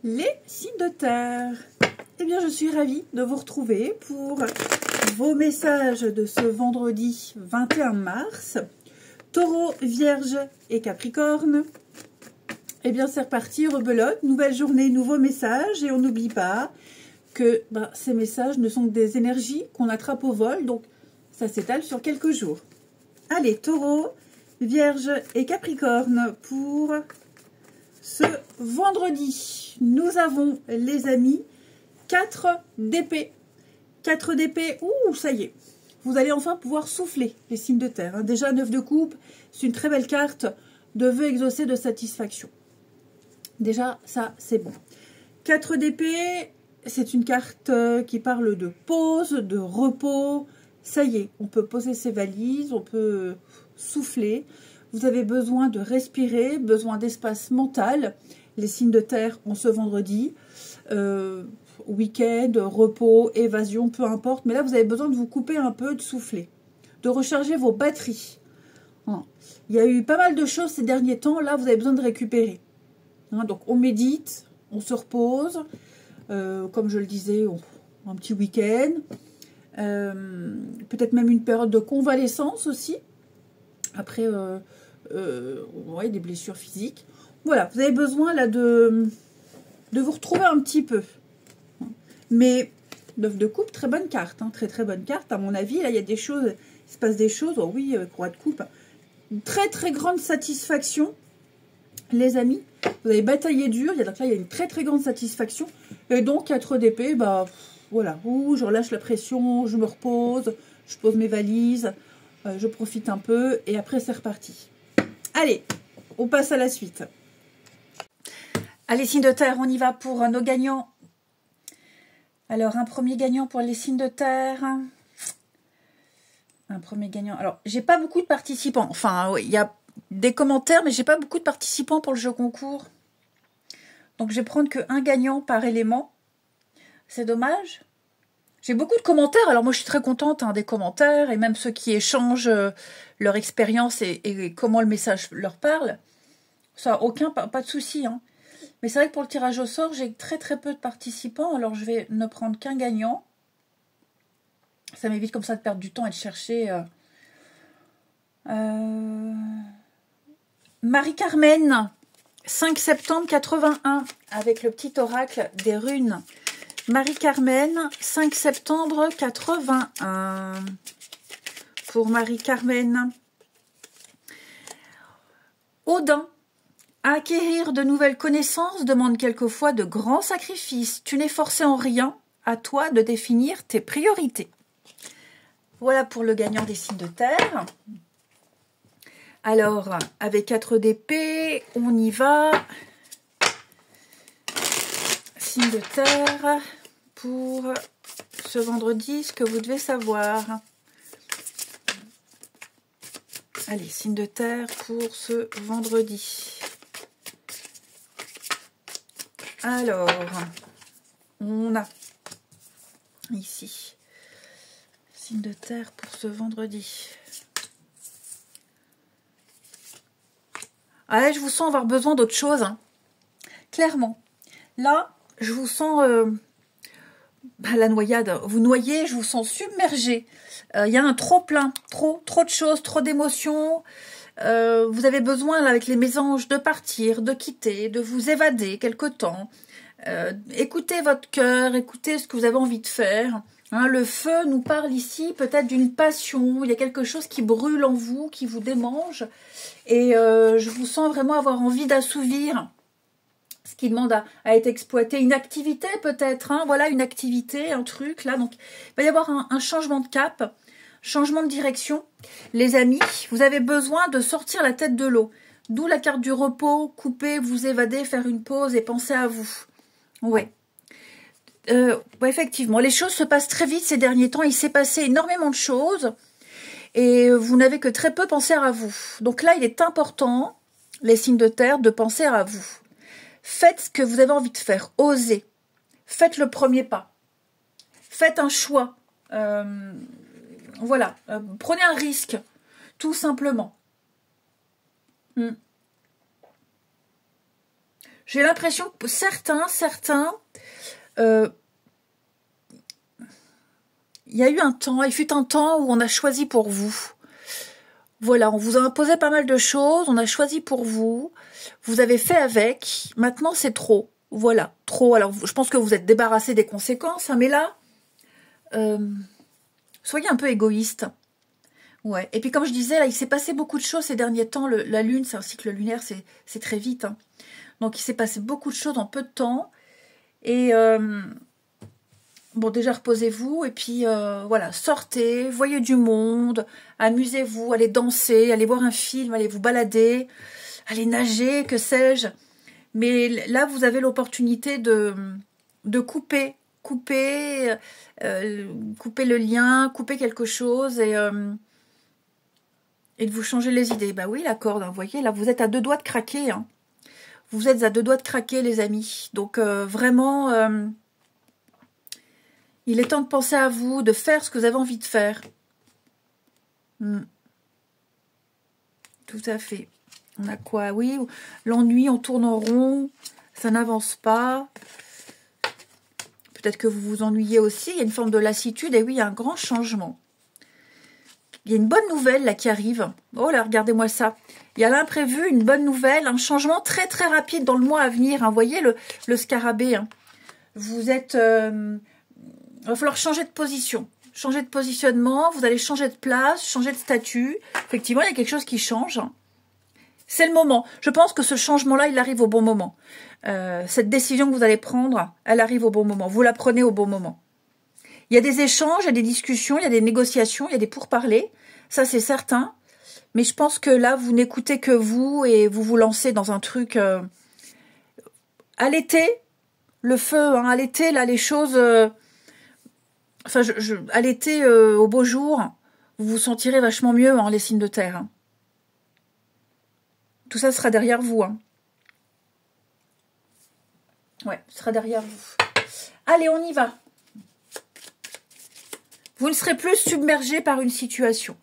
Les signes de terre. Eh bien, je suis ravie de vous retrouver pour vos messages de ce vendredi 21 mars. Taureau, Vierge et Capricorne. Eh bien, c'est reparti, rebelote. Nouvelle journée, nouveaux messages. Et on n'oublie pas que ces messages ne sont que des énergies qu'on attrape au vol. Donc, ça s'étale sur quelques jours. Allez, Taureau, Vierge et Capricorne pour ce vendredi. Nous avons, les amis, 4 d'épée. 4 d'épée, ouh, ça y est. Vous allez enfin pouvoir souffler les signes de terre. Déjà, 9 de coupe, c'est une très belle carte de vœux exaucés, de satisfaction. Déjà, ça, c'est bon. 4 d'épée, c'est une carte qui parle de pause, de repos. Ça y est, on peut poser ses valises, on peut souffler. Vous avez besoin de respirer, besoin d'espace mental. Les signes de terre ont ce vendredi. Week-end, repos, évasion, peu importe. Mais là, vous avez besoin de vous couper un peu, de souffler, de recharger vos batteries. Il y a eu pas mal de choses ces derniers temps. Là, vous avez besoin de récupérer. Donc, on médite, on se repose. Comme je le disais, un petit week-end. Peut-être même une période de convalescence aussi. Après, des blessures physiques. Voilà, vous avez besoin là de vous retrouver un petit peu. Mais 9 de coupe, très bonne carte, très très bonne carte. À mon avis, là, il y a des choses, il se passe des choses. Oh oui, roi de coupe. Une très très grande satisfaction, les amis. Vous avez bataillé dur. Donc là, il y a une très très grande satisfaction. Et donc, 4 d'épée, voilà. Je relâche la pression, je me repose, je pose mes valises, je profite un peu. Et après, c'est reparti. Allez, on passe à la suite. Allez, signes de terre, on y va pour nos gagnants. Alors, un premier gagnant pour les signes de terre. Un premier gagnant. Alors, j'ai pas beaucoup de participants. Enfin, oui, il y a des commentaires, mais j'ai pas beaucoup de participants pour le jeu concours. Donc, je vais prendre qu'un gagnant par élément. C'est dommage. J'ai beaucoup de commentaires. Alors, moi, je suis très contente des commentaires et même ceux qui échangent leur expérience et comment le message leur parle. Ça, pas de souci. Mais c'est vrai que pour le tirage au sort, j'ai très très peu de participants. Alors, je vais ne prendre qu'un gagnant. Ça m'évite comme ça de perdre du temps et de chercher. Marie-Carmen, 5 septembre 81, avec le petit oracle des runes. Marie-Carmen, 5 septembre 81. Pour Marie-Carmen. Odin. Acquérir de nouvelles connaissances demande quelquefois de grands sacrifices. Tu n'es forcé en rien, à toi de définir tes priorités. Voilà pour le gagnant des signes de terre. Alors, avec 4 d'épée, on y va. Signes de terre, pour ce vendredi, ce que vous devez savoir. Allez, signes de terre pour ce vendredi. Alors, on a ici signe de terre pour ce vendredi. Ah là, je vous sens avoir besoin d'autre chose. Clairement. Là, je vous sens la noyade. Vous noyez, je vous sens submergé. Il y a un trop plein, trop de choses, trop d'émotions. Vous avez besoin, là, avec les mésanges, de partir, de quitter, de vous évader quelque temps. Écoutez votre cœur, écoutez ce que vous avez envie de faire. Le feu nous parle ici peut-être d'une passion. Il y a quelque chose qui brûle en vous, qui vous démange. Et je vous sens vraiment avoir envie d'assouvir ce qui demande à être exploité. Une activité peut-être, voilà, une activité, un truc, là. Donc, il va y avoir un changement de cap, changement de direction. Les amis, vous avez besoin de sortir la tête de l'eau. D'où la carte du repos, couper, vous évader, faire une pause et penser à vous. Ouais. Effectivement, les choses se passent très vite ces derniers temps. Il s'est passé énormément de choses et vous n'avez que très peu pensé à vous. Donc là, il est important, les signes de terre, de penser à vous. Faites ce que vous avez envie de faire. Osez. Faites le premier pas. Faites un choix. Voilà. Prenez un risque. Tout simplement. J'ai l'impression que certains, il fut un temps où on a choisi pour vous. Voilà, on vous a imposé pas mal de choses, on a choisi pour vous, vous avez fait avec, maintenant c'est trop. Voilà, trop. Alors, je pense que vous êtes débarrassé des conséquences, hein, mais là, soyez un peu égoïste. Ouais. Et puis, comme je disais, là, il s'est passé beaucoup de choses ces derniers temps. La Lune, c'est un cycle lunaire, c'est très vite. Hein. Donc, il s'est passé beaucoup de choses en peu de temps. Et bon, déjà, reposez-vous. Et puis, voilà, sortez, voyez du monde, amusez-vous, allez danser, allez voir un film, allez vous balader, allez nager, que sais-je. Mais là, vous avez l'opportunité de couper le lien, couper quelque chose et de vous changer les idées. Bah oui, la corde, hein, vous voyez, là, vous êtes à 2 doigts de craquer. Hein. Vous êtes à 2 doigts de craquer, les amis. Donc, vraiment, il est temps de penser à vous, de faire ce que vous avez envie de faire. Tout à fait. On a quoi? Oui, l'ennui, on tourne en rond, ça n'avance pas. Peut-être que vous vous ennuyez aussi, il y a une forme de lassitude, et oui, il y a un grand changement. Il y a une bonne nouvelle là qui arrive. Oh là, regardez-moi ça. Il y a l'imprévu, une bonne nouvelle, un changement très très rapide dans le mois à venir. Hein. Vous voyez le scarabée. Hein. Vous êtes... il va falloir changer de position, changer de positionnement, vous allez changer de place, changer de statut. Effectivement, il y a quelque chose qui change. Hein. C'est le moment. Je pense que ce changement-là, il arrive au bon moment. Cette décision que vous allez prendre, elle arrive au bon moment. Vous la prenez au bon moment. Il y a des échanges, il y a des discussions, il y a des négociations, il y a des pourparlers. Ça, c'est certain. Mais je pense que là, vous n'écoutez que vous et vous vous lancez dans un truc... à l'été, le feu, hein, à l'été, là, les choses... enfin, à l'été, au beau jour, vous vous sentirez vachement mieux, hein, les signes de terre. Hein. Tout ça sera derrière vous. Hein. Ouais, ce sera derrière vous. Allez, on y va. Vous ne serez plus submergé par une situation.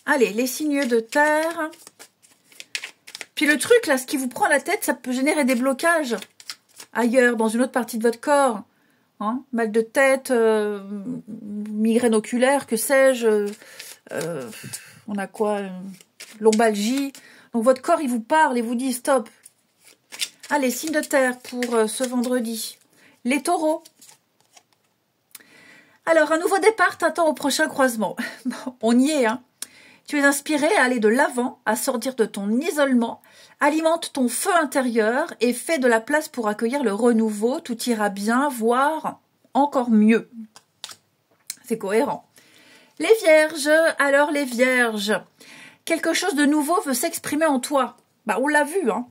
Allez, les signes de terre. Puis le truc, là, ce qui vous prend la tête, ça peut générer des blocages ailleurs, dans une autre partie de votre corps. Hein, mal de tête, migraine oculaire, que sais-je. On a quoi? Lombalgie. Donc votre corps, il vous parle et vous dit stop. Allez, signe de terre pour ce vendredi. Les taureaux. Alors, un nouveau départ t'attend au prochain croisement. Bon, on y est, hein. Tu es inspiré à aller de l'avant, à sortir de ton isolement, alimente ton feu intérieur et fais de la place pour accueillir le renouveau. Tout ira bien, voire encore mieux. C'est cohérent. Les vierges, alors les vierges. Quelque chose de nouveau veut s'exprimer en toi. Bah, on l'a vu, hein.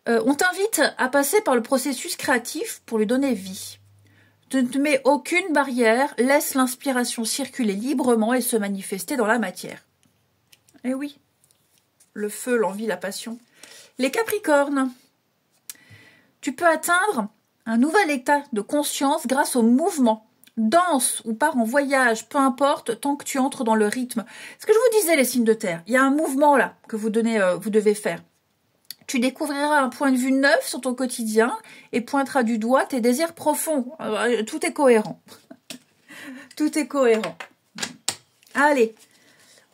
On t'invite à passer par le processus créatif pour lui donner vie. Tu ne te mets aucune barrière, laisse l'inspiration circuler librement et se manifester dans la matière. Eh oui, le feu, l'envie, la passion. Les capricornes, tu peux atteindre un nouvel état de conscience grâce au mouvement. Danse ou pars en voyage, peu importe, tant que tu entres dans le rythme. Ce que je vous disais, les signes de terre, il y a un mouvement là que vous devez faire. Tu découvriras un point de vue neuf sur ton quotidien et pointeras du doigt tes désirs profonds. Tout est cohérent. Tout est cohérent. Allez,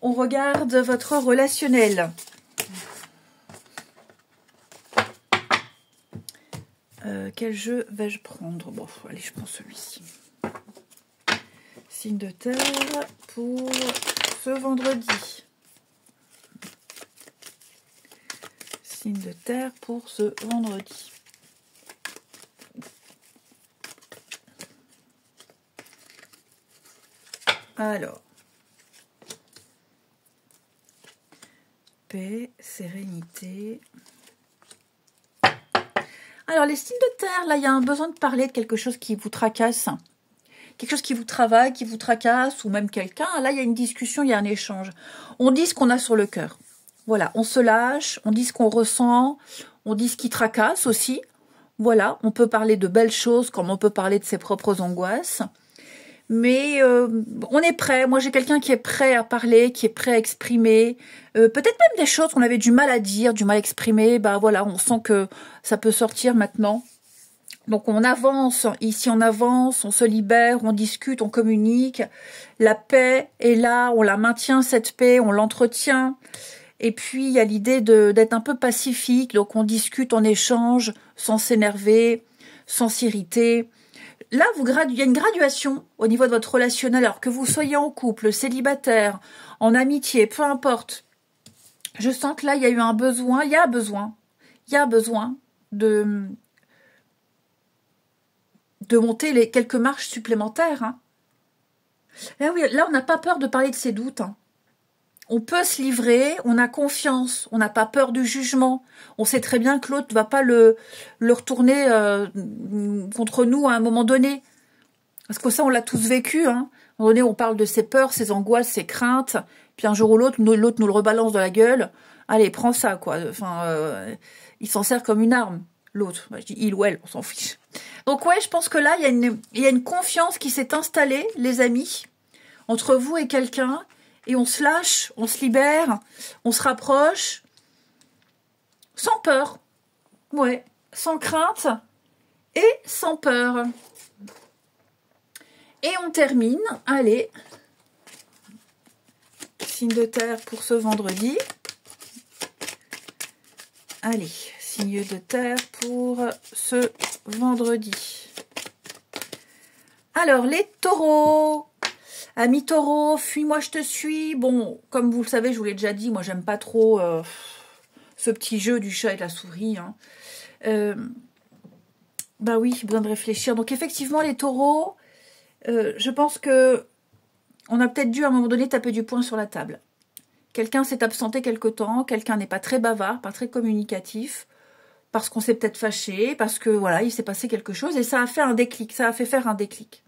on regarde votre relationnel. Quel jeu vais-je prendre? Bon, allez, je prends celui-ci. Signe de terre pour ce vendredi. Signe de terre pour ce vendredi. Alors, paix, sérénité. Alors, les signes de terre, là, il y a un besoin de parler de quelque chose qui vous tracasse. Quelque chose qui vous travaille, qui vous tracasse, ou même quelqu'un. Là, il y a une discussion, il y a un échange. On dit ce qu'on a sur le cœur. Voilà, on se lâche, on dit ce qu'on ressent, on dit ce qui tracasse aussi. Voilà, on peut parler de belles choses comme on peut parler de ses propres angoisses. mais on est prêt. Moi, j'ai quelqu'un qui est prêt à parler, qui est prêt à exprimer. Peut-être même des choses qu'on avait du mal à dire, du mal à exprimer. Bah voilà, on sent que ça peut sortir maintenant. Donc on avance, ici on avance, on se libère, on discute, on communique. La paix est là, on la maintient cette paix, on l'entretient. Et puis il y a l'idée d'être un peu pacifique, donc on discute, on échange, sans s'énerver, sans s'irriter. Là, il y a une graduation au niveau de votre relationnel, alors que vous soyez en couple, célibataire, en amitié, peu importe. Je sens que là, il y a eu un besoin, il y a besoin de monter les quelques marches supplémentaires. Hein. Là, oui, là, on n'a pas peur de parler de ses doutes. Hein. On peut se livrer, on a confiance, on n'a pas peur du jugement. On sait très bien que l'autre ne va pas le retourner contre nous à un moment donné. Parce que ça, on l'a tous vécu. Hein. À un moment donné, on parle de ses peurs, ses angoisses, ses craintes. Puis un jour ou l'autre nous le rebalance dans la gueule. Allez, prends ça, quoi. Enfin, il s'en sert comme une arme, l'autre. Je dis il ou elle, on s'en fiche. Donc ouais, je pense que là, il y a une confiance qui s'est installée, les amis, entre vous et quelqu'un. Et on se lâche, on se libère, on se rapproche, sans peur. Ouais, sans crainte et sans peur. Et on termine, allez, signe de terre pour ce vendredi. Allez, signe de terre pour ce vendredi. Alors, les taureaux. Amis taureau, fuis-moi, je te suis. Bon, comme vous le savez, je vous l'ai déjà dit, moi, j'aime pas trop ce petit jeu du chat et de la souris. Hein. Bah oui, besoin de réfléchir. Donc, effectivement, les taureaux, je pense que on a peut-être dû, à un moment donné, taper du poing sur la table. Quelqu'un s'est absenté quelque temps, quelqu'un n'est pas très bavard, pas très communicatif, parce qu'on s'est peut-être fâché, parce que, voilà, il s'est passé quelque chose, et ça a fait un déclic, ça a fait faire un déclic.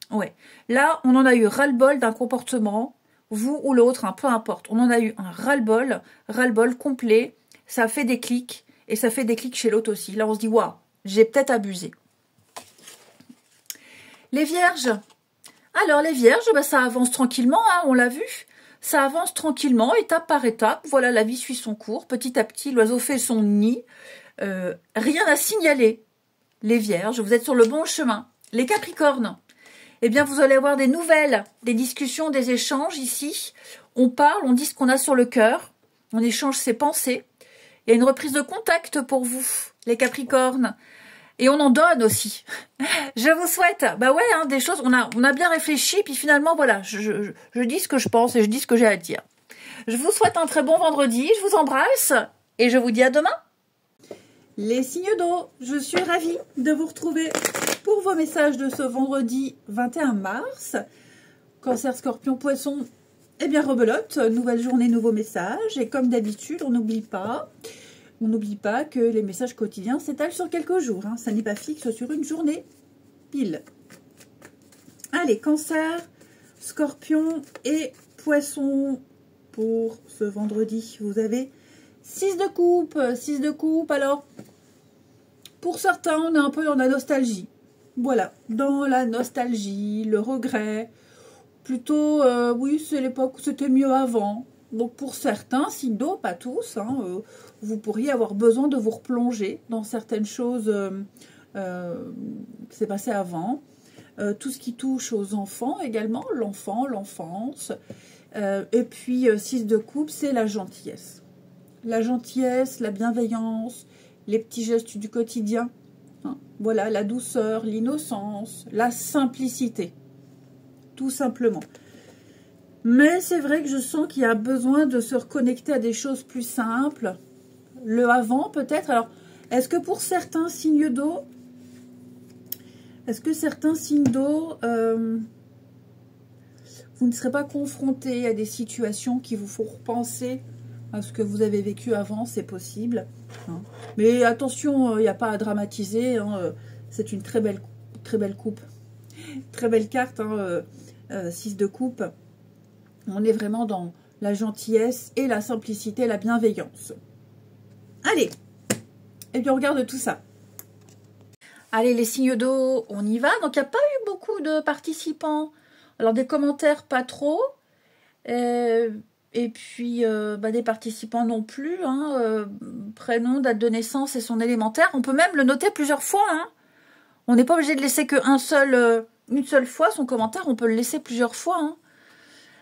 Ouais. Là, on en a eu ras-le-bol d'un comportement, vous ou l'autre, hein, peu importe. On en a eu un ras-le-bol complet. Ça fait des clics et ça fait des clics chez l'autre aussi. Là, on se dit, waouh, j'ai peut-être abusé. Les vierges. Alors, les vierges, bah, ça avance tranquillement, hein, on l'a vu. Ça avance tranquillement, étape par étape. Voilà, la vie suit son cours. Petit à petit, l'oiseau fait son nid. Rien à signaler. Les vierges, vous êtes sur le bon chemin. Les capricornes. Eh bien, vous allez avoir des nouvelles, des discussions, des échanges ici. On parle, on dit ce qu'on a sur le cœur. On échange ses pensées. Il y a une reprise de contact pour vous, les Capricornes. Et on en donne aussi. Je vous souhaite, bah ouais, hein, des choses, on a bien réfléchi. Puis finalement, voilà, je dis ce que je pense et je dis ce que j'ai à dire. Je vous souhaite un très bon vendredi. Je vous embrasse et je vous dis à demain. Les signes d'eau, je suis ravie de vous retrouver pour vos messages de ce vendredi 21 mars. Cancer, Scorpion, Poisson, eh bien rebelote, nouvelle journée, nouveau message. Et comme d'habitude, on n'oublie pas que les messages quotidiens s'étalent sur quelques jours. Hein. Ça n'est pas fixe sur une journée pile. Allez, Cancer, Scorpion et Poisson pour ce vendredi. Vous avez 6 de coupe. 6 de coupe, alors... Pour certains, on est un peu dans la nostalgie. Voilà, dans la nostalgie, le regret. Plutôt, oui, c'est l'époque où c'était mieux avant. Donc pour certains, signe d'eau, pas tous, hein, vous pourriez avoir besoin de vous replonger dans certaines choses qui s'est passé avant. Tout ce qui touche aux enfants également, l'enfant, l'enfance. Et puis, 6 de coupe, c'est la gentillesse. La gentillesse, la bienveillance, les petits gestes du quotidien, hein. Voilà, la douceur, l'innocence, la simplicité, tout simplement. Mais c'est vrai que je sens qu'il y a besoin de se reconnecter à des choses plus simples, le avant peut-être. Alors, est-ce que pour certains signes d'eau, vous ne serez pas confrontés à des situations qui vous font repenser à ce que vous avez vécu avant? C'est possible, hein. Mais attention, il n'y a pas à dramatiser, hein. C'est une très belle coupe, très belle carte, hein, 6 de coupe. On est vraiment dans la gentillesse et la simplicité, la bienveillance. Allez, et puis on regarde tout ça. Allez, les signes d'eau, on y va. Donc, il n'y a pas eu beaucoup beaucoup de participants. Alors, des commentaires, pas trop. Et puis, des participants non plus. Hein, prénom, date de naissance et son élémentaire. On peut même le noter plusieurs fois. Hein. On n'est pas obligé de laisser qu'une seule fois son commentaire. On peut le laisser plusieurs fois. Hein.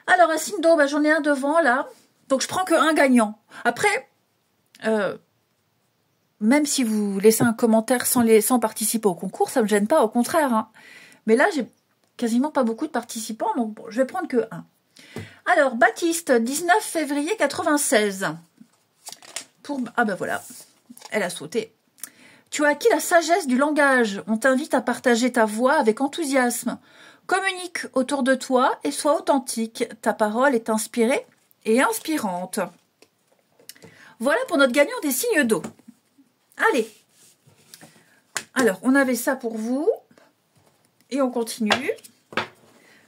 Alors, un signe d'eau, j'en ai un devant, là. Donc, je prends qu'un gagnant. Après, même si vous laissez un commentaire sans participer au concours, ça ne me gêne pas, au contraire. Hein. Mais là, j'ai quasiment pas beaucoup de participants, donc bon, je vais prendre que un. Alors, Baptiste, 19 février 96. Ah ben voilà, elle a sauté. Tu as acquis la sagesse du langage. On t'invite à partager ta voix avec enthousiasme. Communique autour de toi et sois authentique. Ta parole est inspirée et inspirante. Voilà pour notre gagnant des signes d'eau. Allez. Alors, on avait ça pour vous. Et on continue.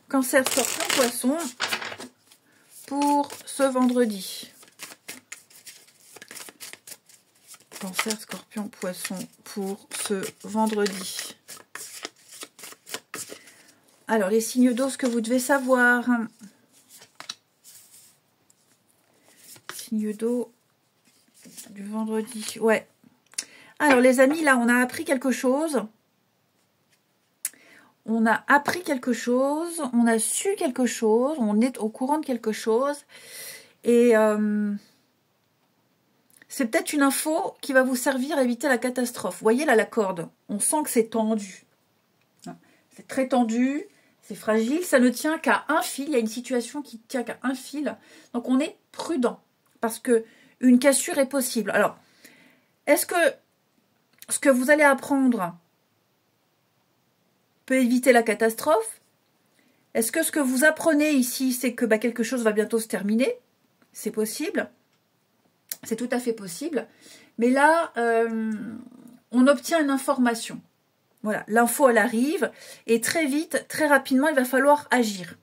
Cancer, Scorpion, Poisson pour ce vendredi. Cancer, Scorpion, Poisson pour ce vendredi. Alors, les signes d'eau, ce que vous devez savoir. Signes d'eau du vendredi. Ouais. Alors, les amis, là, on a appris quelque chose. On a appris quelque chose. On a su quelque chose. On est au courant de quelque chose. Et c'est peut-être une info qui va vous servir à éviter la catastrophe. Vous voyez, là, la corde. On sent que c'est tendu. C'est très tendu. C'est fragile. Ça ne tient qu'à un fil. Il y a une situation qui tient qu'à un fil. Donc, on est prudent. Parce que une cassure est possible. Alors, est-ce que ce que vous allez apprendre peut éviter la catastrophe? Est-ce que ce que vous apprenez ici, c'est que quelque chose va bientôt se terminer? C'est possible. C'est tout à fait possible. Mais là, on obtient une information. Voilà, l'info, elle arrive. Et très vite, très rapidement, il va falloir agir.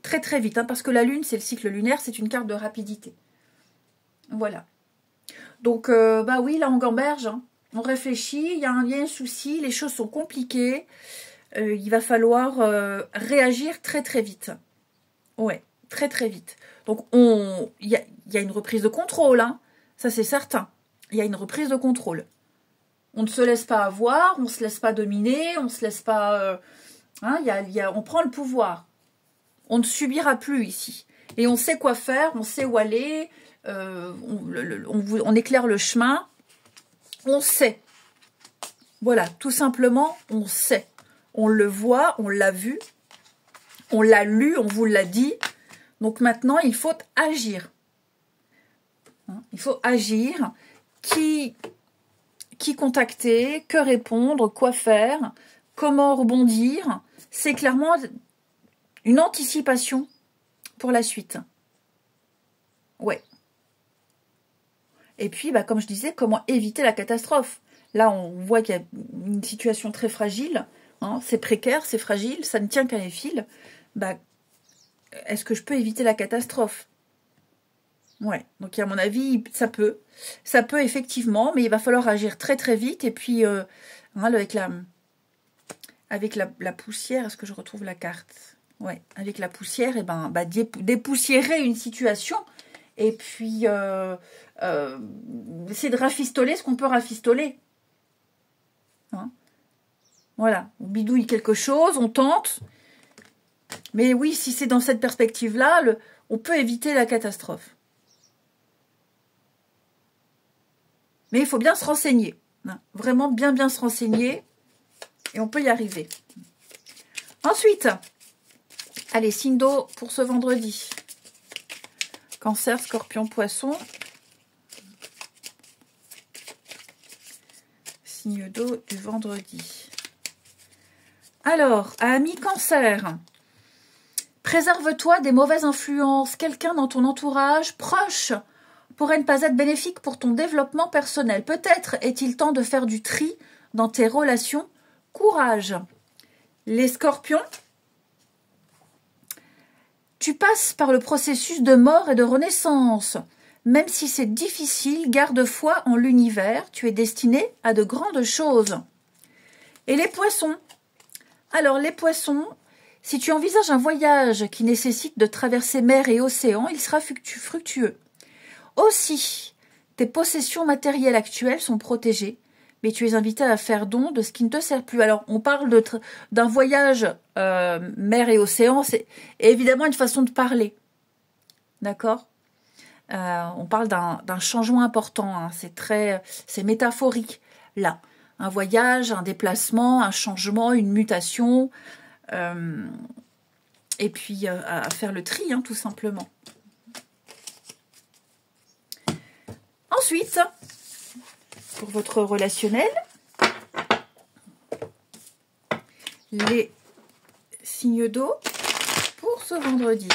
Très, très vite. Hein, parce que la Lune, c'est le cycle lunaire, c'est une carte de rapidité. Voilà. Donc, oui, là, on gamberge. Hein. On réfléchit, il y a un souci, les choses sont compliquées. Il va falloir réagir très, très vite. Ouais, très, très vite. Donc, il y a une reprise de contrôle. Hein. Ça, c'est certain. Il y a une reprise de contrôle. On ne se laisse pas avoir, on ne se laisse pas dominer, on ne se laisse pas... on prend le pouvoir. On ne subira plus ici. Et on sait quoi faire, on sait où aller, on éclaire le chemin. On sait. Voilà, tout simplement, on sait. On le voit, on l'a vu, on l'a lu, on vous l'a dit. Donc maintenant, il faut agir. Il faut agir. Qui contacter, que répondre, quoi faire, comment rebondir. C'est clairement une anticipation pour la suite. Ouais. Et puis, comme je disais, comment éviter la catastrophe. Là, on voit qu'il y a une situation très fragile. Hein, c'est précaire, c'est fragile, ça ne tient qu'à les fils. Est-ce que je peux éviter la catastrophe? Ouais, donc à mon avis, ça peut. Ça peut effectivement, mais il va falloir agir très très vite. Et puis, avec la poussière, est-ce que je retrouve la carte? Ouais, avec la poussière, dépoussiérer une situation. Et puis, c'est de rafistoler ce qu'on peut rafistoler. Hein, voilà, on bidouille quelque chose, on tente. Mais oui, si c'est dans cette perspective-là, on peut éviter la catastrophe. Mais il faut bien se renseigner. Hein, vraiment bien se renseigner. Et on peut y arriver. Ensuite, allez, signe d'eau pour ce vendredi. Cancer, Scorpion, Poisson. Signe d'eau du vendredi. Alors, ami Cancer, préserve-toi des mauvaises influences. Quelqu'un dans ton entourage proche pourrait ne pas être bénéfique pour ton développement personnel. Peut-être est-il temps de faire du tri dans tes relations. Courage. Les Scorpions, tu passes par le processus de mort et de renaissance. Même si c'est difficile, garde foi en l'univers. Tu es destiné à de grandes choses. Et les Poissons, Alors, les poissons, si tu envisages un voyage qui nécessite de traverser mer et océan, il sera fructueux. Aussi, tes possessions matérielles actuelles sont protégées, mais tu es invité à faire don de ce qui ne te sert plus. Alors, on parle d'un voyage mer et océan, c'est évidemment une façon de parler. D'accord ? On parle d'un changement important, hein. C'est métaphorique, là. Un voyage, un déplacement, un changement, une mutation, et puis à faire le tri, hein, tout simplement. Ensuite, pour votre relationnel, les signes d'eau pour ce vendredi.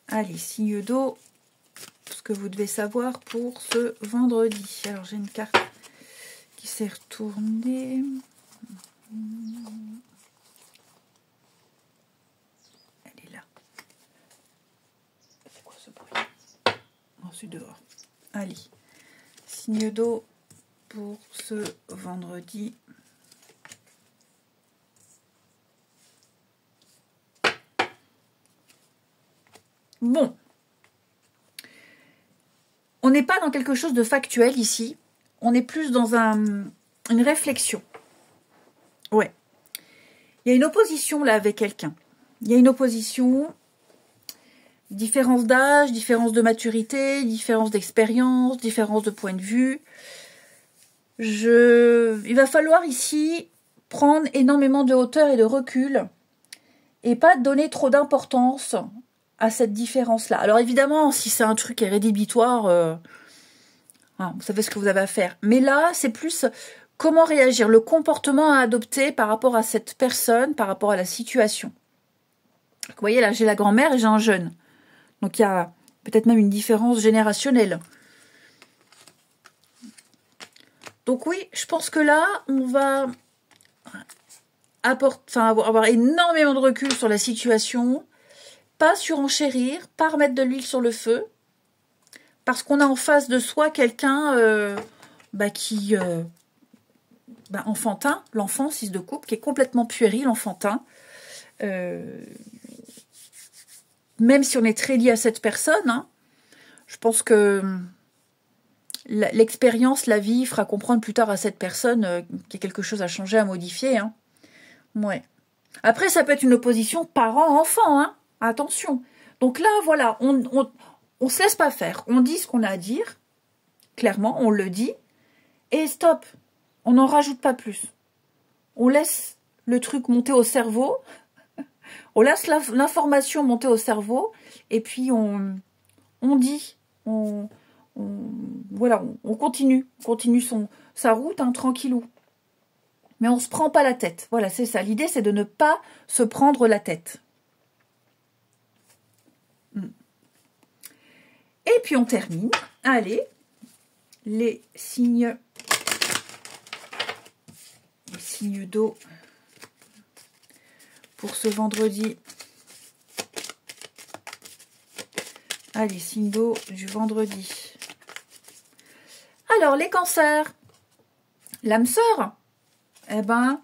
Allez, signes d'eau, ce que vous devez savoir pour ce vendredi. Alors, j'ai une carte qui s'est retournée. Elle est là. C'est quoi ce bruit? Oh, c'est dehors. Allez, signe d'eau pour ce vendredi. Bon, on n'est pas dans quelque chose de factuel ici, on est plus dans une réflexion. Ouais, il y a une opposition là avec quelqu'un. Il y a une opposition, différence d'âge, différence de maturité, différence d'expérience, différence de point de vue. Il va falloir ici prendre énormément de hauteur et de recul et pas donner trop d'importance à cette différence-là. Alors évidemment, si c'est un truc qui est rédhibitoire, vous savez ce que vous avez à faire. Mais là, c'est plus comment réagir, le comportement à adopter par rapport à cette personne, par rapport à la situation. Vous voyez, là, j'ai la grand-mère et j'ai un jeune. Donc il y a peut-être même une différence générationnelle. Donc oui, je pense que là, on va avoir énormément de recul sur la situation, pas surenchérir, pas remettre de l'huile sur le feu, parce qu'on a en face de soi quelqu'un qui enfantin, l'enfant, 6 de coupe, qui est complètement puéril, enfantin. Même si on est très lié à cette personne, hein, je pense que l'expérience, la vie, fera comprendre plus tard à cette personne qu'il y a quelque chose à changer, à modifier. Hein. Ouais. Après, ça peut être une opposition parent-enfant, hein. Attention. Donc là, voilà, on se laisse pas faire. On dit ce qu'on a à dire, clairement, on le dit, et stop. On n'en rajoute pas plus. On laisse le truc monter au cerveau, on laisse l'information monter au cerveau, et puis on dit, on continue sa route, hein, tranquillou. Mais on se prend pas la tête. Voilà, c'est ça. L'idée, c'est de ne pas se prendre la tête. Et puis on termine. Allez, les signes d'eau pour ce vendredi. Allez, signes d'eau du vendredi. Alors, les cancers. L'âme sœur. Eh ben,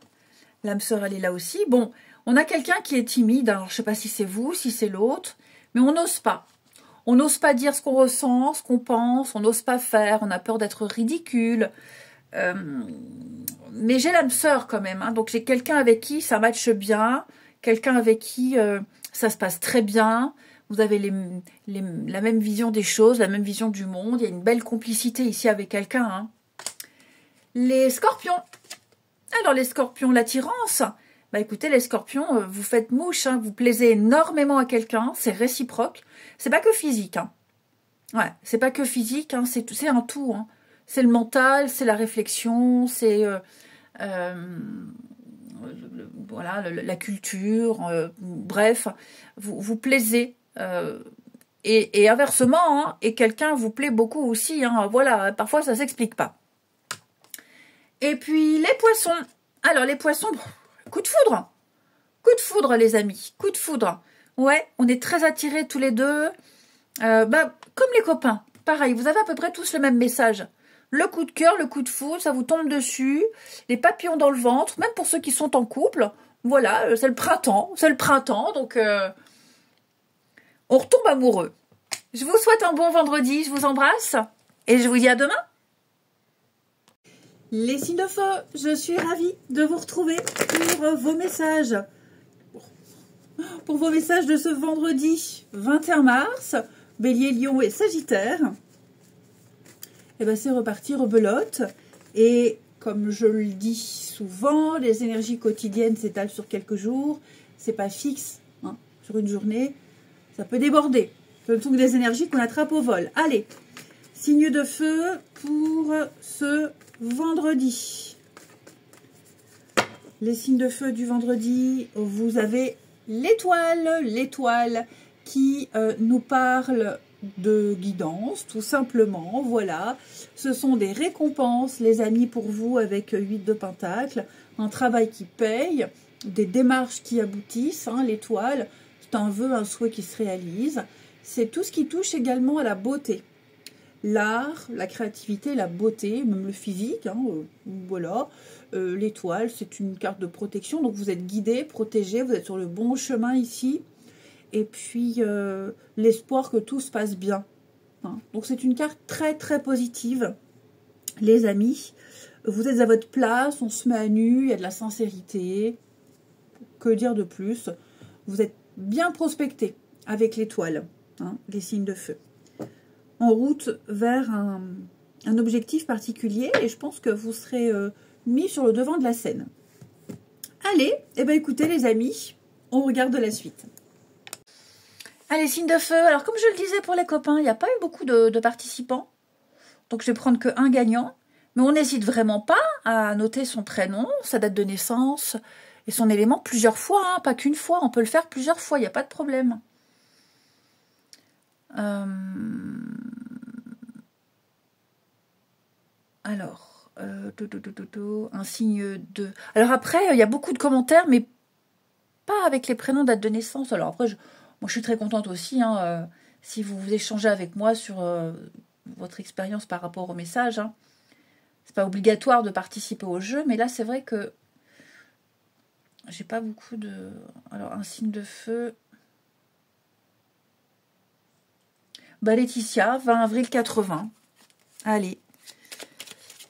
l'âme sœur, elle est là aussi. Bon, on a quelqu'un qui est timide. Alors, je ne sais pas si c'est vous, si c'est l'autre. Mais on n'ose pas. On n'ose pas dire ce qu'on ressent, ce qu'on pense. On n'ose pas faire. On a peur d'être ridicule. Mais j'ai l'âme sœur quand même. Hein. Donc, j'ai quelqu'un avec qui ça matche bien. Quelqu'un avec qui ça se passe très bien. Vous avez la même vision des choses, la même vision du monde. Il y a une belle complicité ici avec quelqu'un. Hein. Les scorpions. Alors, les scorpions, l'attirance. Bah écoutez, les scorpions, vous faites mouche. Hein, vous plaisez énormément à quelqu'un. C'est réciproque. C'est pas que physique. Hein. Ouais, c'est pas que physique. Hein, c'est un tout. Hein. C'est le mental, c'est la réflexion, c'est voilà, la culture. Bref, vous plaisez. Et inversement, hein, et quelqu'un vous plaît beaucoup aussi. Hein, voilà, parfois ça s'explique pas. Et puis les poissons. Alors les poissons, coup de foudre. Coup de foudre les amis, coup de foudre. Ouais, on est très attirés tous les deux. Comme les copains. Pareil, vous avez à peu près tous le même message. le coup de cœur, le coup de foudre, ça vous tombe dessus, les papillons dans le ventre, même pour ceux qui sont en couple. Voilà, c'est le printemps, donc on retombe amoureux. Je vous souhaite un bon vendredi, je vous embrasse et je vous dis à demain. Les signes de feu, je suis ravie de vous retrouver pour vos messages. Pour vos messages de ce vendredi 21 mars, Bélier, Lion et Sagittaire. Et bien c'est reparti, rebelote. Et comme je le dis souvent, les énergies quotidiennes s'étalent sur quelques jours. C'est pas fixe, hein, sur une journée. Ça peut déborder. Ce sont des énergies qu'on attrape au vol. Allez, signe de feu pour ce vendredi. Les signes de feu du vendredi, vous avez l'étoile qui nous parle de guidance, tout simplement, voilà. Ce sont des récompenses, les amis, pour vous, avec 8 de Pentacle, un travail qui paye, des démarches qui aboutissent, hein, l'étoile, c'est un vœu, un souhait qui se réalise. C'est tout ce qui touche également à la beauté. L'art, la créativité, la beauté, même le physique, hein, voilà. L'étoile, c'est une carte de protection, donc vous êtes guidé, protégé, vous êtes sur le bon chemin ici. Et puis, l'espoir que tout se passe bien. Hein. Donc, c'est une carte très, très positive, les amis. Vous êtes à votre place, on se met à nu, il y a de la sincérité. Que dire de plus? Vous êtes bien prospecté avec l'étoile, hein, les signes de feu. En route vers un objectif particulier et je pense que vous serez mis sur le devant de la scène. Allez, eh ben écoutez les amis, on regarde la suite. Allez, signe de feu. Alors comme je le disais pour les copains, il n'y a pas eu beaucoup de participants. Donc je vais prendre que un gagnant. Mais on n'hésite vraiment pas à noter son prénom, sa date de naissance et son élément plusieurs fois, hein, pas qu'une fois. On peut le faire plusieurs fois, il n'y a pas de problème. Alors, un signe de... Alors après, il y a beaucoup de commentaires, mais pas avec les prénoms, date de naissance. Alors après, moi je suis très contente aussi, hein, si vous échangez avec moi sur votre expérience par rapport au message. Hein. C'est pas obligatoire de participer au jeu, mais là c'est vrai que j'ai pas beaucoup de... Alors, un signe de feu... Bah, Laetitia, 20 avril 80. Allez.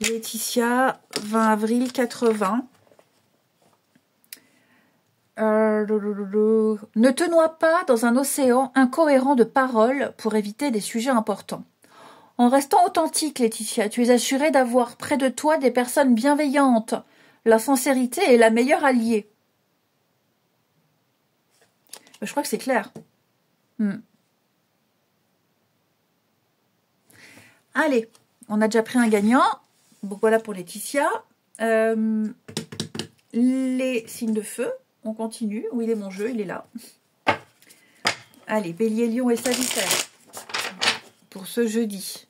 Laetitia, 20 avril 80. Ne te noie pas dans un océan incohérent de paroles pour éviter des sujets importants. En restant authentique, Laetitia, tu es assurée d'avoir près de toi des personnes bienveillantes. La sincérité est la meilleure alliée. Je crois que c'est clair. Allez, on a déjà pris un gagnant. Bon, voilà pour Laetitia. Les signes de feu, on continue. Où il est mon jeu? Il est là. Allez, Bélier, Lion et Sagittaire. Pour ce jeudi.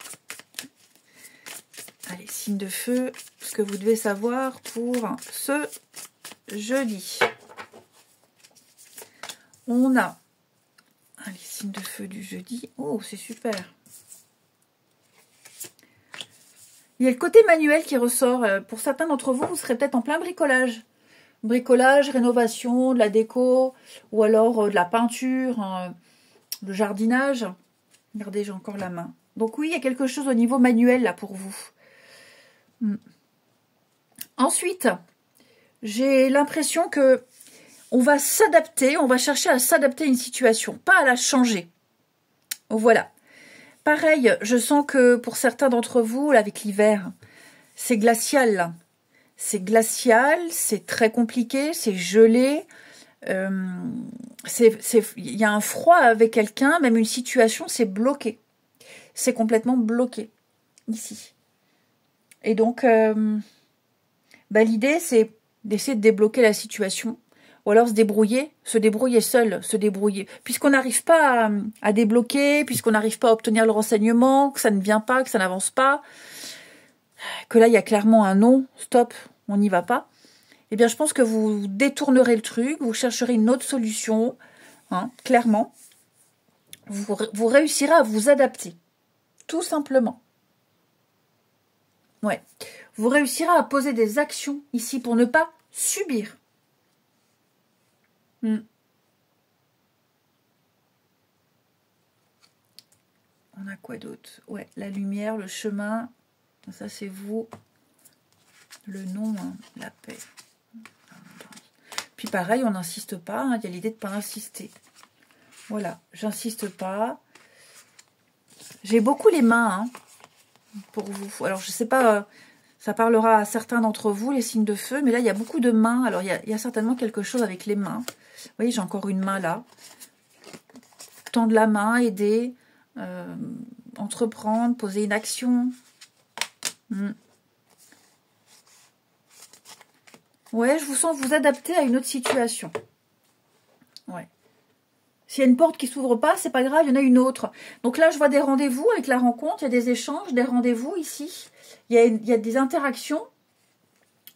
Allez, signes de feu, ce que vous devez savoir pour ce jeudi. On a les signes de feu du jeudi. Oh, c'est super. Il y a le côté manuel qui ressort. Pour certains d'entre vous, vous serez peut-être en plein bricolage. Bricolage, rénovation, de la déco, ou alors de la peinture, le jardinage. Regardez, j'ai encore la main. Donc oui, il y a quelque chose au niveau manuel là pour vous. Ensuite, j'ai l'impression que on va s'adapter, on va chercher à s'adapter à une situation, pas à la changer. Voilà. Pareil, je sens que pour certains d'entre vous, là, avec l'hiver, c'est glacial. C'est glacial, c'est très compliqué, c'est gelé. Il y a un froid avec quelqu'un, même une situation, c'est bloqué. C'est complètement bloqué, ici. Et donc, l'idée, c'est d'essayer de débloquer la situation. Ou alors se débrouiller seul, se débrouiller. Puisqu'on n'arrive pas à débloquer, puisqu'on n'arrive pas à obtenir le renseignement, que ça ne vient pas, que ça n'avance pas, que là, il y a clairement un non, stop, on n'y va pas, eh bien, je pense que vous détournerez le truc, vous chercherez une autre solution, hein, clairement. Vous réussirez à vous adapter, tout simplement. Ouais. Vous réussirez à poser des actions ici pour ne pas subir. On a quoi d'autre? Ouais, la lumière, le chemin. Ça, c'est vous. Le nom, hein, la paix. Puis pareil, on n'insiste pas. Hein, il y a l'idée de ne pas insister. Voilà, j'insiste pas. J'ai beaucoup les mains hein, pour vous. Alors, je sais pas, ça parlera à certains d'entre vous, les signes de feu. Mais là, il y a beaucoup de mains. Alors, il y a certainement quelque chose avec les mains. Vous voyez, j'ai encore une main là. Tendre la main, aider, entreprendre, poser une action. Ouais, je vous sens vous adapter à une autre situation. Ouais. S'il y a une porte qui ne s'ouvre pas, c'est pas grave, il y en a une autre. Donc là, je vois des rendez-vous avec la rencontre, il y a des échanges, des rendez-vous ici. Il y a des interactions,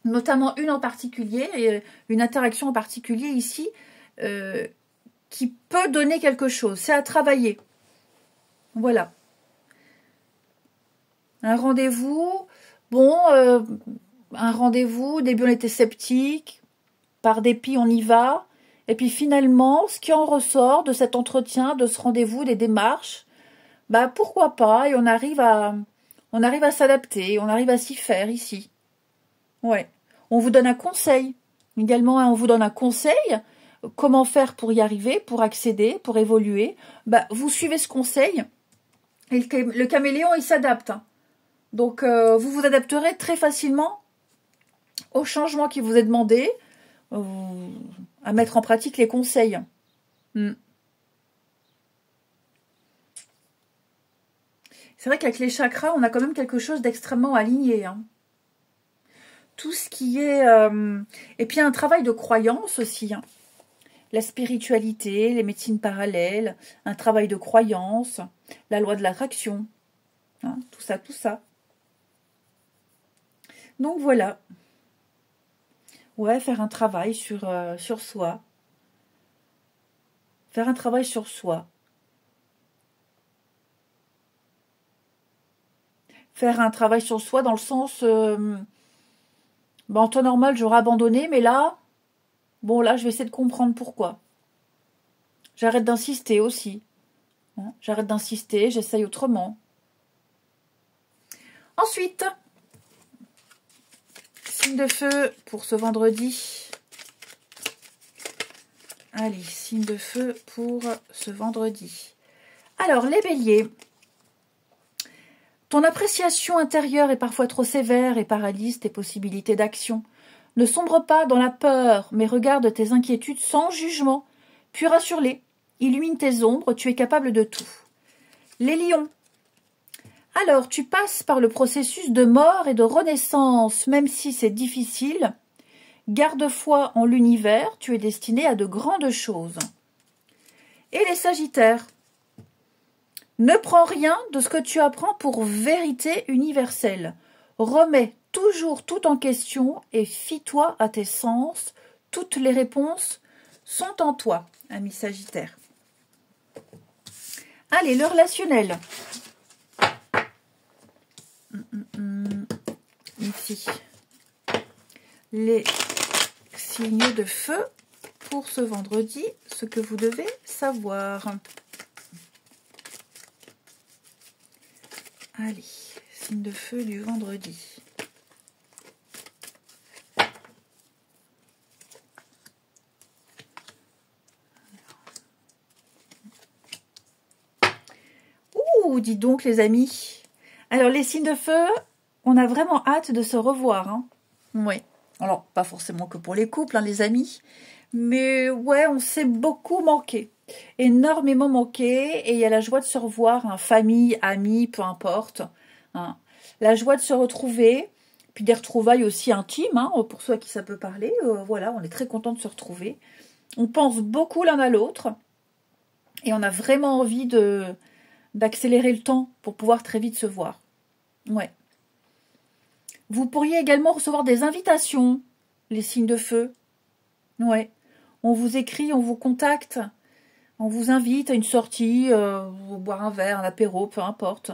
notamment une en particulier, une interaction en particulier ici, qui peut donner quelque chose. C'est à travailler. Voilà. Un rendez-vous, bon, un rendez-vous, au début on était sceptique, par dépit on y va, et puis finalement, ce qui en ressort de cet entretien, de ce rendez-vous, des démarches, bah pourquoi pas, et on arrive à s'adapter, on arrive à s'y faire ici. Ouais. On vous donne un conseil. Également, on vous donne un conseil. Comment faire pour y arriver, pour accéder, pour évoluer. Bah, vous suivez ce conseil. Et le caméléon, il s'adapte. Donc, vous vous adapterez très facilement au changement qui vous est demandé, à mettre en pratique les conseils. C'est vrai qu'avec les chakras, on a quand même quelque chose d'extrêmement aligné. Hein. Tout ce qui est... Et puis un travail de croyance aussi. Hein. La spiritualité, les médecines parallèles, un travail de croyance, la loi de l'attraction. Hein, tout ça, tout ça. Donc voilà. Ouais, faire un travail sur soi. Faire un travail sur soi. Faire un travail sur soi dans le sens... en temps normal, j'aurais abandonné, mais là... Bon, là, je vais essayer de comprendre pourquoi. J'arrête d'insister aussi. Hein, j'arrête d'insister, j'essaye autrement. Ensuite... Signe de feu pour ce vendredi. Allez, signe de feu pour ce vendredi. Alors, les béliers. Ton appréciation intérieure est parfois trop sévère et paralyse tes possibilités d'action. Ne sombre pas dans la peur, mais regarde tes inquiétudes sans jugement. Puis rassure-les. Illumine tes ombres, tu es capable de tout. Les lions. Alors, tu passes par le processus de mort et de renaissance, même si c'est difficile. Garde foi en l'univers, tu es destiné à de grandes choses. Et les sagittaires. Ne prends rien de ce que tu apprends pour vérité universelle. Remets toujours tout en question et fie-toi à tes sens. Toutes les réponses sont en toi, ami Sagittaire. Allez, le relationnel. Ici. Les signes de feu pour ce vendredi, ce que vous devez savoir. Allez, signe de feu du vendredi. Ouh, dis donc les amis. Alors les signes de feu, on a vraiment hâte de se revoir. Hein. Oui. Alors, pas forcément que pour les couples, hein, les amis. Mais ouais, on s'est beaucoup manqué. Énormément manqué. Et il y a la joie de se revoir, hein, famille, amis, peu importe. Hein. La joie de se retrouver. Puis des retrouvailles aussi intimes, hein, pour ceux à qui ça peut parler. Voilà, on est très content de se retrouver. On pense beaucoup l'un à l'autre. Et on a vraiment envie d'accélérer le temps pour pouvoir très vite se voir. Ouais. Vous pourriez également recevoir des invitations, les signes de feu. Ouais. On vous écrit, on vous contacte, on vous invite à une sortie, boire un verre, un apéro, peu importe.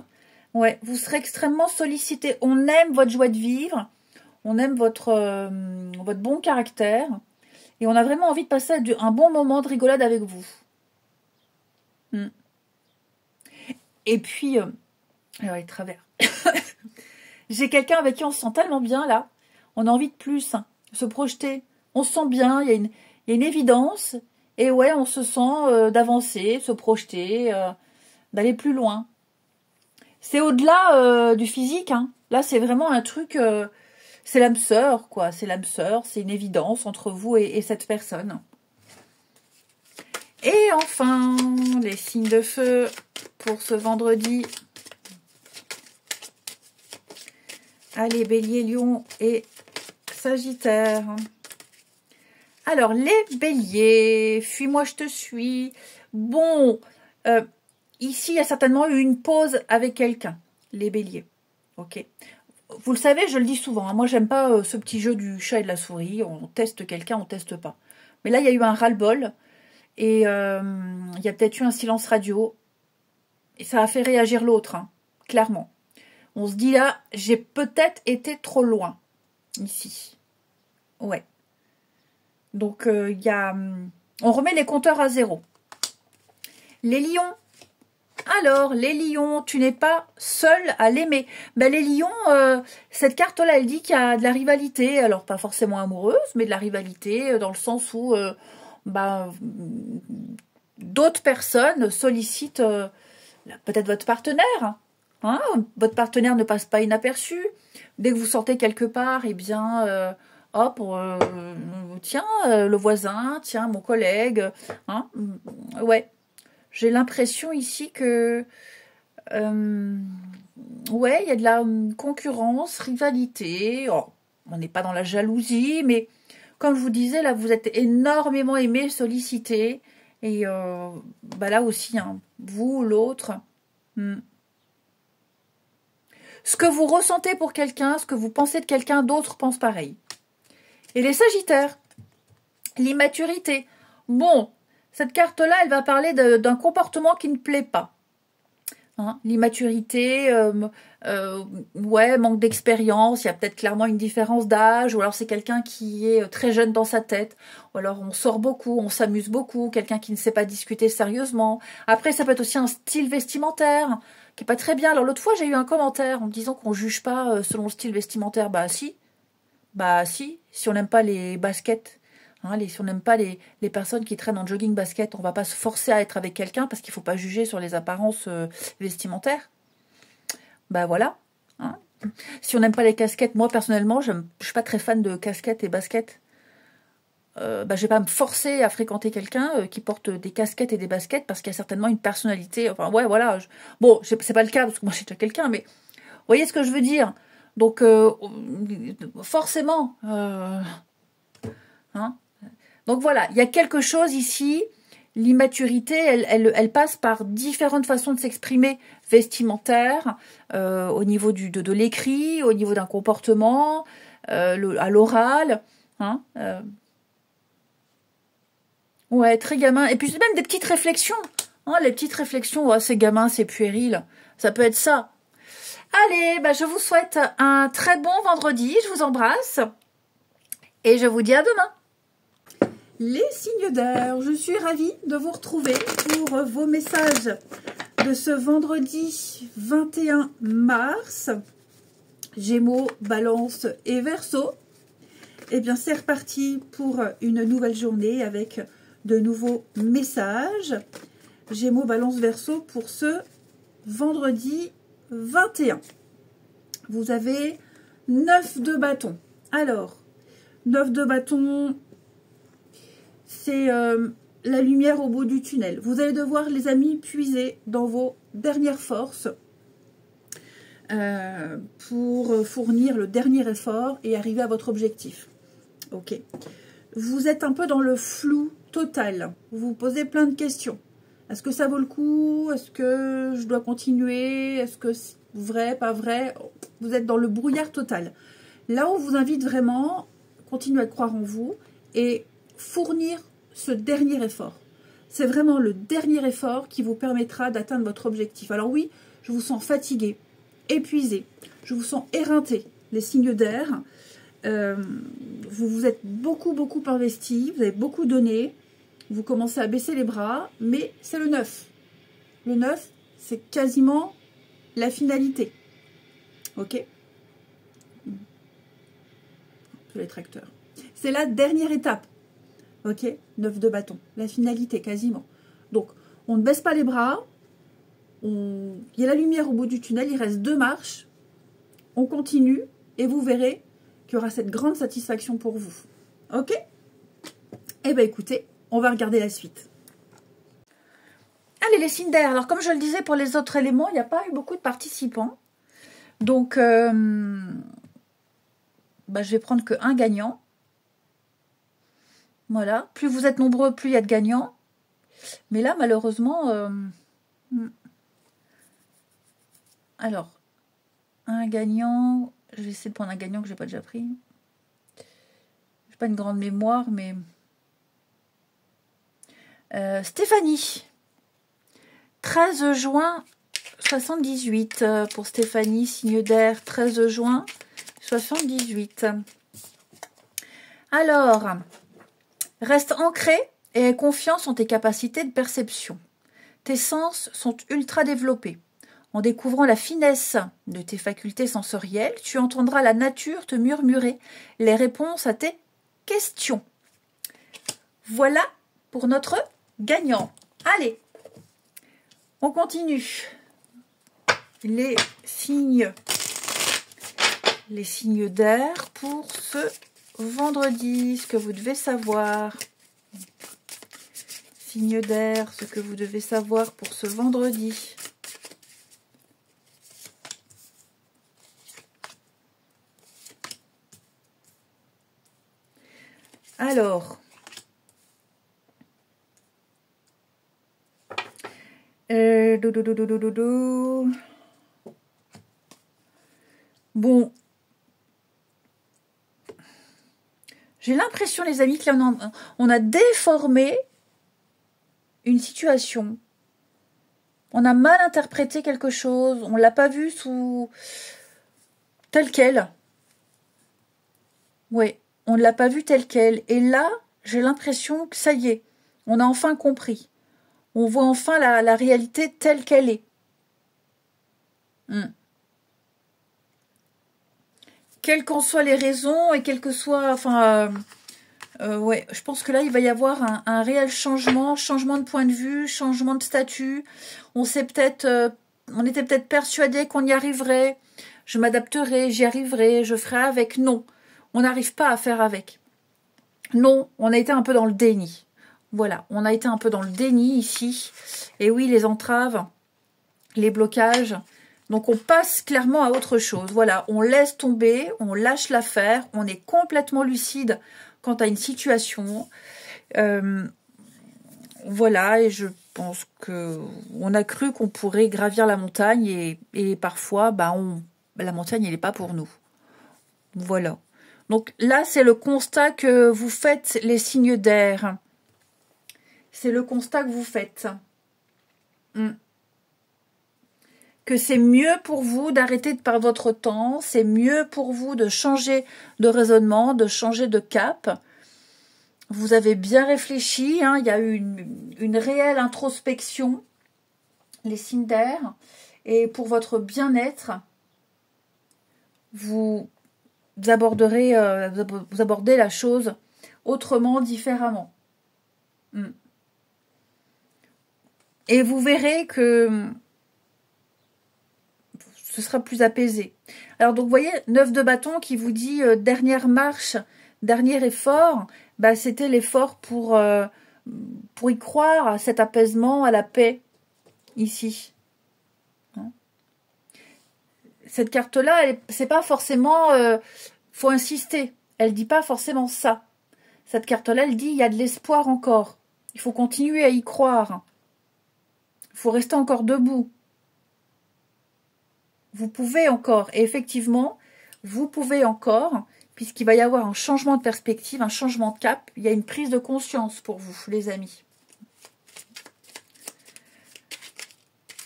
Ouais, vous serez extrêmement sollicité. On aime votre joie de vivre, on aime votre bon caractère, et on a vraiment envie de passer un bon moment de rigolade avec vous. Et puis, alors les travers. J'ai quelqu'un avec qui on se sent tellement bien là, on a envie de plus, hein, se projeter. On se sent bien, il y a une évidence, et ouais, on se sent d'avancer, se projeter, d'aller plus loin. C'est au-delà du physique, hein. Là, c'est vraiment un truc, c'est l'âme sœur, quoi. C'est l'âme sœur, c'est une évidence entre vous et cette personne. Et enfin, les signes de feu pour ce vendredi. Allez, Bélier, Lion et Sagittaire. Alors, les Béliers, fuis-moi, je te suis. Bon, ici, il y a certainement eu une pause avec quelqu'un, les Béliers. Ok. Vous le savez, je le dis souvent, hein, moi, j'aime pas ce petit jeu du chat et de la souris. On teste quelqu'un, on teste pas. Mais là, il y a eu un ras-le-bol. Et il y a peut-être eu un silence radio. Et ça a fait réagir l'autre, hein, clairement. On se dit là, j'ai peut-être été trop loin, ici. Ouais. Donc, on remet les compteurs à zéro. Les lions. Alors, les lions, tu n'es pas seul à l'aimer. Ben, les lions, cette carte-là, elle dit qu'il y a de la rivalité. Alors, pas forcément amoureuse, mais de la rivalité dans le sens où d'autres personnes sollicitent peut-être votre partenaire. Hein, votre partenaire ne passe pas inaperçu. Dès que vous sortez quelque part, eh bien, hop, tiens, le voisin, tiens, mon collègue. Hein, ouais, j'ai l'impression ici que, ouais, il y a de la concurrence, rivalité. Oh, on n'est pas dans la jalousie, mais comme je vous disais, là, vous êtes énormément aimé, sollicité. Et là aussi, hein, vous, l'autre. Ce que vous ressentez pour quelqu'un, ce que vous pensez de quelqu'un, d'autres pensent pareil. Et les Sagittaires, l'immaturité. Bon, cette carte-là, elle va parler d'un comportement qui ne plaît pas. Hein, l'immaturité, ouais, manque d'expérience, il y a peut-être clairement une différence d'âge, ou alors c'est quelqu'un qui est très jeune dans sa tête, ou alors on sort beaucoup, on s'amuse beaucoup, quelqu'un qui ne sait pas discuter sérieusement. Après, ça peut être aussi un style vestimentaire qui est pas très bien. Alors l'autre fois, j'ai eu un commentaire en me disant qu'on juge pas selon le style vestimentaire. Bah si, si on n'aime pas les baskets. Hein, si on n'aime pas les personnes qui traînent en jogging basket, on va pas se forcer à être avec quelqu'un parce qu'il faut pas juger sur les apparences vestimentaires. Bah voilà. Hein. Si on n'aime pas les casquettes, moi personnellement, je suis pas très fan de casquettes et baskets. Je vais pas me forcer à fréquenter quelqu'un qui porte des casquettes et des baskets parce qu'il y a certainement une personnalité. Enfin ouais, voilà. Bon, c'est pas le cas parce que moi j'ai déjà quelqu'un, mais vous voyez ce que je veux dire. Donc forcément. Hein. Donc voilà, il y a quelque chose ici, l'immaturité, elle passe par différentes façons de s'exprimer vestimentaires, au niveau de l'écrit, au niveau d'un comportement, à l'oral. Hein, ouais, très gamin. Et puis même des petites réflexions. Hein, les petites réflexions, ouais, c'est gamin, c'est puéril. Ça peut être ça. Allez, je vous souhaite un très bon vendredi. Je vous embrasse. Et je vous dis à demain. Les signes d'air, je suis ravie de vous retrouver pour vos messages de ce vendredi 21 mars. Gémeaux, Balance et Verseau. Eh bien, c'est reparti pour une nouvelle journée avec de nouveaux messages. Gémeaux, Balance, Verseau pour ce vendredi 21. Vous avez 9 de bâton. Alors, 9 de bâton, c'est la lumière au bout du tunnel. Vous allez devoir, les amis, puiser dans vos dernières forces pour fournir le dernier effort et arriver à votre objectif. Ok. Vous êtes un peu dans le flou total. Vous vous posez plein de questions. Est-ce que ça vaut le coup? Est-ce que je dois continuer? Est-ce que c'est vrai, pas vrai? Vous êtes dans le brouillard total. Là, on vous invite vraiment, continuer à croire en vous et fournir ce dernier effort. C'est vraiment le dernier effort qui vous permettra d'atteindre votre objectif. Alors oui, je vous sens fatigué. épuisés. Je vous sens éreintés, les signes d'air. Vous vous êtes beaucoup investis, vous avez beaucoup donné. Vous commencez à baisser les bras, mais c'est le 9. Le 9, c'est quasiment la finalité. Ok? Les tracteurs. C'est la dernière étape. Ok? 9 de bâton. La finalité, quasiment. Donc, on ne baisse pas les bras. Il y a la lumière au bout du tunnel. Il reste 2 marches. On continue et vous verrez qu'il y aura cette grande satisfaction pour vous. Ok? Eh bien, écoutez, on va regarder la suite. Allez, les signes d'air. Alors, comme je le disais, pour les autres éléments, il n'y a pas eu beaucoup de participants. Donc, je vais prendre qu'un gagnant. Voilà. Plus vous êtes nombreux, plus il y a de gagnants. Mais là, malheureusement... Alors, un gagnant... Je vais essayer de prendre un gagnant que je n'ai pas déjà pris. Je n'ai pas une grande mémoire, mais... Stéphanie. 13 juin 78 pour Stéphanie, signe d'air, 13 juin 78. Alors, reste ancré et aie confiance en tes capacités de perception. Tes sens sont ultra développés. En découvrant la finesse de tes facultés sensorielles, tu entendras la nature te murmurer les réponses à tes questions. Voilà pour notre gagnant. Allez, on continue. Les signes d'air pour ce vendredi, ce que vous devez savoir. Signes d'air, ce que vous devez savoir pour ce vendredi. Alors, bon, j'ai l'impression, les amis, que là, on a déformé une situation. On a mal interprété quelque chose. On ne l'a pas vu sous tel quel. Oui, on ne l'a pas vu tel quel. Et là, j'ai l'impression que ça y est, on a enfin compris. On voit enfin la réalité telle qu'elle est. Quelles qu'en soient les raisons et quelles que soient... ouais, je pense que là, il va y avoir un réel changement de point de vue, changement de statut. On était peut-être persuadé qu'on y arriverait. Je m'adapterai, j'y arriverai, je ferai avec. Non, on n'arrive pas à faire avec. Non, on a été un peu dans le déni. Voilà, on a été un peu dans le déni ici. Et oui, les entraves, les blocages. Donc, on passe clairement à autre chose. Voilà, on laisse tomber, on lâche l'affaire, on est complètement lucide quant à une situation. Voilà, et je pense qu'on a cru qu'on pourrait gravir la montagne et parfois, la montagne, elle n'est pas pour nous. Voilà. Donc là, c'est le constat que vous faites, les signes d'air. C'est le constat que vous faites. Que c'est mieux pour vous d'arrêter de perdre votre temps, c'est mieux pour vous de changer de raisonnement, de changer de cap. Vous avez bien réfléchi, il y a eu une réelle introspection, les signes d'air, et pour votre bien-être, vous abordez la chose autrement, différemment. Et vous verrez que ce sera plus apaisé. Alors donc vous voyez, 9 de bâton qui vous dit dernière marche, dernier effort, c'était l'effort pour y croire à cet apaisement, à la paix, ici. Cette carte-là, c'est pas forcément, faut insister, elle dit pas forcément ça. Cette carte-là, elle dit, il y a de l'espoir encore. Il faut continuer à y croire. Il faut rester encore debout. Vous pouvez encore, et effectivement, vous pouvez encore, puisqu'il va y avoir un changement de perspective, un changement de cap, il y a une prise de conscience pour vous, les amis.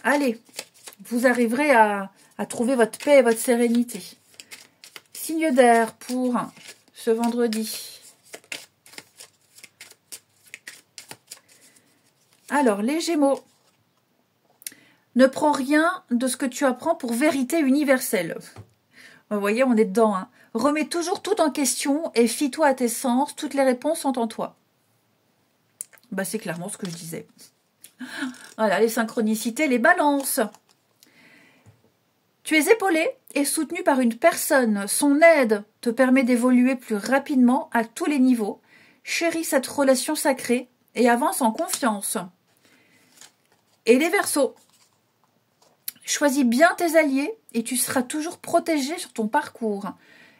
Allez, vous arriverez à à trouver votre paix et votre sérénité. Signe d'air pour ce vendredi. Alors, les Gémeaux. Ne prends rien de ce que tu apprends pour vérité universelle. Vous voyez, on est dedans. Hein. Remets toujours tout en question et fie-toi à tes sens. Toutes les réponses sont en toi. Bah, c'est clairement ce que je disais. Voilà, les synchronicités, les balances. Tu es épaulé et soutenu par une personne. Son aide te permet d'évoluer plus rapidement à tous les niveaux. Chéris cette relation sacrée et avance en confiance. Et les Verseaux. Choisis bien tes alliés et tu seras toujours protégé sur ton parcours.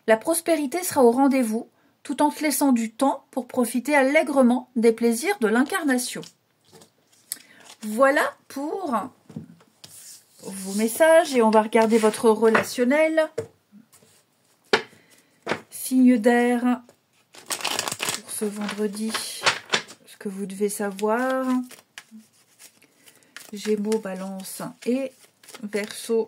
La prospérité sera au rendez-vous, tout en te laissant du temps pour profiter allègrement des plaisirs de l'incarnation. Voilà pour vos messages et on va regarder votre relationnel. Signe d'air pour ce vendredi, ce que vous devez savoir. Gémeaux, Balance et Verseau.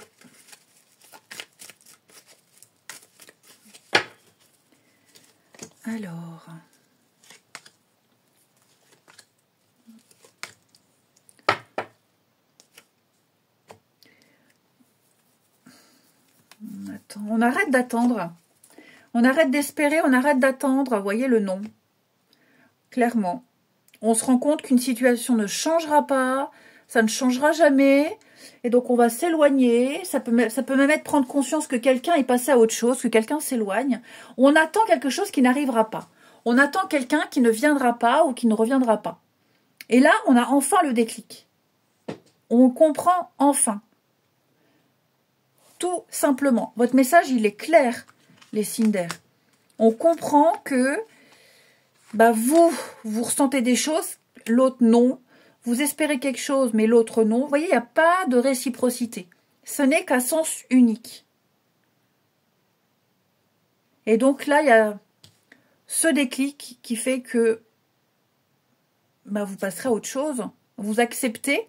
Alors, on arrête d'attendre. On arrête d'espérer, on arrête d'attendre. Vous voyez le non. Clairement. On se rend compte qu'une situation ne changera pas, ça ne changera jamais. Et donc, on va s'éloigner. Ça peut même être prendre conscience que quelqu'un est passé à autre chose, que quelqu'un s'éloigne. On attend quelque chose qui n'arrivera pas. On attend quelqu'un qui ne viendra pas ou qui ne reviendra pas. Et là, on a enfin le déclic. On comprend enfin. Tout simplement. Votre message, il est clair, les signes d'air. On comprend que vous ressentez des choses, l'autre non. Vous espérez quelque chose, mais l'autre non. Vous voyez, il n'y a pas de réciprocité. Ce n'est qu'à sens unique. Et donc là, il y a ce déclic qui fait que vous passerez à autre chose. Vous acceptez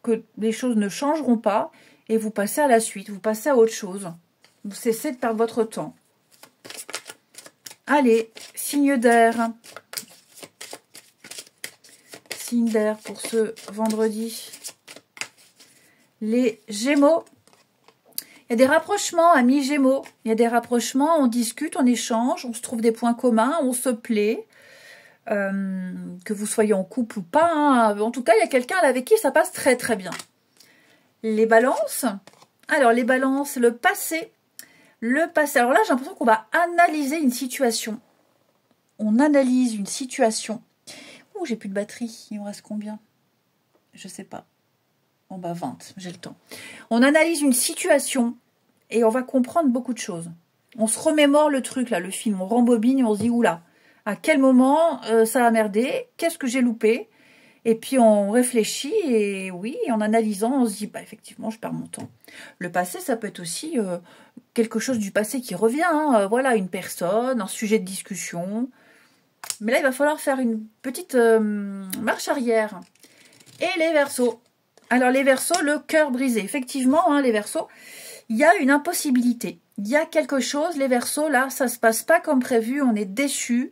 que les choses ne changeront pas et vous passez à la suite. Vous passez à autre chose. Vous cessez de perdre votre temps. Allez, signe d'air. Signe d'air pour ce vendredi. Les Gémeaux. Il y a des rapprochements, amis Gémeaux. Il y a des rapprochements, on discute, on échange, on se trouve des points communs, on se plaît. Que vous soyez en couple ou pas. Hein. En tout cas, il y a quelqu'un avec qui ça passe très très bien. Les Balances. Alors, les Balances, le passé. Le passé. Alors là, j'ai l'impression qu'on va analyser une situation. On analyse une situation. Ouh, j'ai plus de batterie. Il me reste combien? Je sais pas. Bon, 20, j'ai le temps. On analyse une situation et on va comprendre beaucoup de choses. On se remémore le truc, là, le film. On rembobine et on se dit, oula, à quel moment ça a merdé? Qu'est-ce que j'ai loupé? Et puis on réfléchit et oui, en analysant, on se dit, effectivement, je perds mon temps. Le passé, ça peut être aussi quelque chose du passé qui revient. Hein. Voilà, une personne, un sujet de discussion. Mais là, il va falloir faire une petite marche arrière. Et les Verseaux. Alors, les Verseaux, le cœur brisé. Effectivement, hein, les Verseaux, il y a une impossibilité. Il y a quelque chose, les Verseaux, là, ça ne se passe pas comme prévu. On est déçus.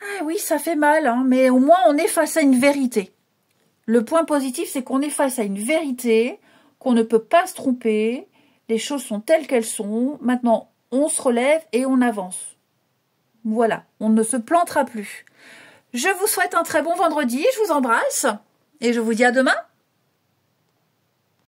Ah oui, ça fait mal, hein, mais au moins, on est face à une vérité. Le point positif, c'est qu'on est face à une vérité, qu'on ne peut pas se tromper. Les choses sont telles qu'elles sont. Maintenant, on se relève et on avance. Voilà, on ne se plantera plus. Je vous souhaite un très bon vendredi, je vous embrasse et je vous dis à demain.